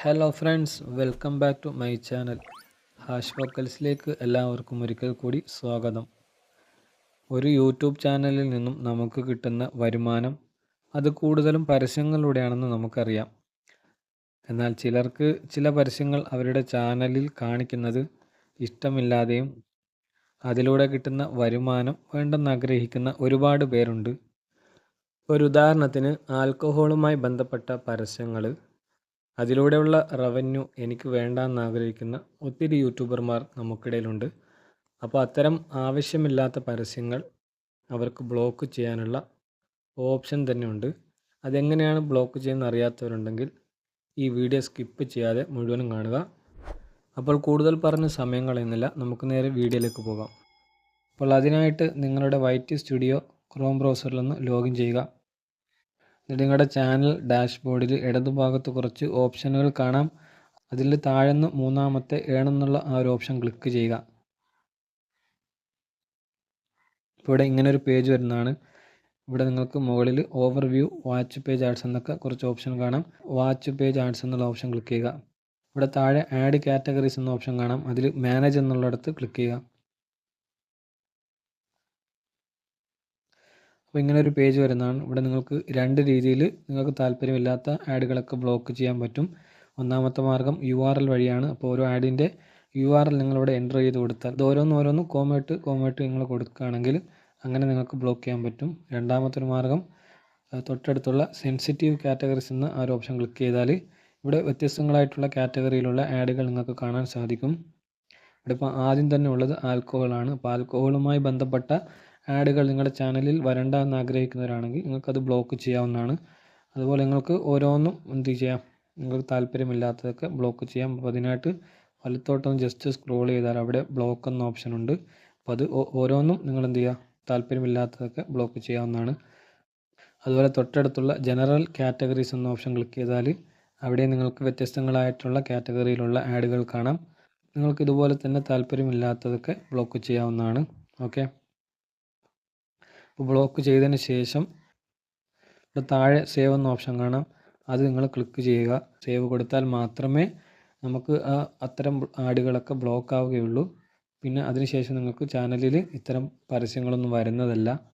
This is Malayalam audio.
Hello friends, welcome back to my channel. Hash വോക്കൽസിലേക്ക് എല്ലാവർക്കും ഒരിക്കൽ കൂടി സ്വാഗതം. ഒരു യൂട്യൂബ് ചാനലിൽ നിന്നും നമുക്ക് കിട്ടുന്ന വരുമാനം അത് കൂടുതലും പരസ്യങ്ങളിലൂടെയാണെന്ന് നമുക്കറിയാം. എന്നാൽ ചിലർക്ക് ചില പരസ്യങ്ങൾ അവരുടെ ചാനലിൽ കാണിക്കുന്നത് ഇഷ്ടമില്ലാതെയും അതിലൂടെ കിട്ടുന്ന വരുമാനം വേണ്ടെന്ന് ആഗ്രഹിക്കുന്ന ഒരുപാട് പേരുണ്ട്. ഒരു ഉദാഹരണത്തിന് ആൽക്കഹോളുമായി ബന്ധപ്പെട്ട പരസ്യങ്ങൾ, അതിലൂടെയുള്ള റവന്യൂ എനിക്ക് വേണ്ടാന്ന് ആഗ്രഹിക്കുന്ന ഒത്തിരി യൂട്യൂബർമാർ നമുക്കിടയിലുണ്ട്. അപ്പോൾ അത്തരം ആവശ്യമില്ലാത്ത പരസ്യങ്ങൾ അവർക്ക് ബ്ലോക്ക് ചെയ്യാനുള്ള ഓപ്ഷൻ തന്നെ ഉണ്ട്. അതെങ്ങനെയാണ് ബ്ലോക്ക് ചെയ്യുന്നത് അറിയാത്തവരുണ്ടെങ്കിൽ ഈ വീഡിയോ സ്കിപ്പ് ചെയ്യാതെ മുഴുവനും കാണുക. അപ്പോൾ കൂടുതൽ പറഞ്ഞ് സമയം കളയുന്നില്ല, നമുക്ക് നേരെ വീഡിയോയിലേക്ക് പോകാം. അപ്പോൾ അതിനായിട്ട് നിങ്ങളുടെ വൈറ്റ് സ്റ്റുഡിയോ ക്രോം ബ്രൗസറിലൊന്ന് ലോഗിൻ ചെയ്യുക. എന്നിട്ട് നിങ്ങളുടെ ചാനൽ ഡാഷ്ബോർഡിൽ ഇടതുഭാഗത്ത് കുറച്ച് ഓപ്ഷനുകൾ കാണാം. അതിൽ താഴെന്ന് മൂന്നാമത്തെ ഏണെന്നുള്ള ആ ഒരു ഓപ്ഷൻ ക്ലിക്ക് ചെയ്യുക. ഇപ്പോൾ ഇവിടെ ഇങ്ങനെ ഒരു പേജ് വരുന്നതാണ്. ഇവിടെ നിങ്ങൾക്ക് മുകളിൽ ഓവർവ്യൂ, വാച്ച് പേജ് ആഡ്സ് എന്നൊക്കെ കുറച്ച് ഓപ്ഷൻ കാണാം. വാച്ച് പേജ് ആഡ്സ് എന്നുള്ള ഓപ്ഷൻ ക്ലിക്ക് ചെയ്യുക. ഇവിടെ താഴെ ആഡ് കാറ്റഗറീസ് എന്ന ഓപ്ഷൻ കാണാം. അതിൽ മാനേജ് എന്നുള്ളിടത്ത് ക്ലിക്ക് ചെയ്യുക. അപ്പോൾ ഇങ്ങനെ ഒരു പേജ് വരുന്നതാണ്. ഇവിടെ നിങ്ങൾക്ക് രണ്ട് രീതിയിൽ നിങ്ങൾക്ക് താല്പര്യമില്ലാത്ത ആഡുകളൊക്കെ ബ്ലോക്ക് ചെയ്യാൻ പറ്റും. ഒന്നാമത്തെ മാർഗ്ഗം URL വഴിയാണ്. അപ്പോൾ ഓരോ ആഡിൻ്റെ URL നിങ്ങളിവിടെ എൻ്റർ ചെയ്ത് കൊടുത്താൽ ഇത് ഓരോന്നും കോമേട്ട് നിങ്ങൾ കൊടുക്കുകയാണെങ്കിൽ അങ്ങനെ നിങ്ങൾക്ക് ബ്ലോക്ക് ചെയ്യാൻ പറ്റും. രണ്ടാമത്തെ മാർഗ്ഗം തൊട്ടടുത്തുള്ള സെൻസിറ്റീവ് കാറ്റഗറീസ് എന്ന ആ ഒരു ഓപ്ഷൻ ക്ലിക്ക് ചെയ്താൽ ഇവിടെ വ്യത്യസ്തങ്ങളായിട്ടുള്ള കാറ്റഗറിയിലുള്ള ആഡുകൾ നിങ്ങൾക്ക് കാണാൻ സാധിക്കും. ഇവിടെ ഇപ്പോൾ ആദ്യം തന്നെ ഉള്ളത് ആൽക്കഹോളാണ്. അപ്പോൾ ആൽക്കഹോളുമായി ബന്ധപ്പെട്ട ആഡുകൾ നിങ്ങളുടെ ചാനലിൽ വരണ്ട എന്ന് ആഗ്രഹിക്കുന്നവരാണെങ്കിൽ നിങ്ങൾക്കത് ബ്ലോക്ക് ചെയ്യാവുന്നതാണ്. അതുപോലെ നിങ്ങൾക്ക് ഓരോന്നും എന്ത് ചെയ്യാം, നിങ്ങൾക്ക് താല്പര്യമില്ലാത്തതൊക്കെ ബ്ലോക്ക് ചെയ്യാം. അപ്പോൾ അതിനായിട്ട് വലത്തോട്ടൊന്ന് ജസ്റ്റ് സ്ക്രോൾ ചെയ്താൽ അവിടെ ബ്ലോക്ക് എന്ന ഓപ്ഷൻ ഉണ്ട്. അപ്പോൾ അത് ഓരോന്നും നിങ്ങൾ എന്ത് ചെയ്യുക, താല്പര്യമില്ലാത്തതൊക്കെ ബ്ലോക്ക് ചെയ്യാവുന്നതാണ്. അതുപോലെ തൊട്ടടുത്തുള്ള ജനറൽ കാറ്റഗറീസ് എന്ന ഓപ്ഷൻ ക്ലിക്ക് ചെയ്താൽ അവിടെ നിങ്ങൾക്ക് വ്യത്യസ്തങ്ങളായിട്ടുള്ള കാറ്റഗറിയിലുള്ള ആഡുകൾ കാണാം. നിങ്ങൾക്ക് ഇതുപോലെ തന്നെ താല്പര്യമില്ലാത്തതൊക്കെ ബ്ലോക്ക് ചെയ്യാവുന്നതാണ്. ഓക്കെ, അപ്പോൾ ബ്ലോക്ക് ചെയ്തതിന് ശേഷം ഇവിടെ താഴെ സേവ് എന്ന ഓപ്ഷൻ കാണാം. അത് നിങ്ങൾ ക്ലിക്ക് ചെയ്യുക. സേവ് കൊടുത്താൽ മാത്രമേ നമുക്ക് അത്തരം ആഡുകളൊക്കെ ബ്ലോക്ക് ആവുകയുള്ളൂ. പിന്നെ അതിനുശേഷം നിങ്ങൾക്ക് ചാനലിൽ ഇത്തരം പരസ്യങ്ങളൊന്നും വരുന്നതല്ല.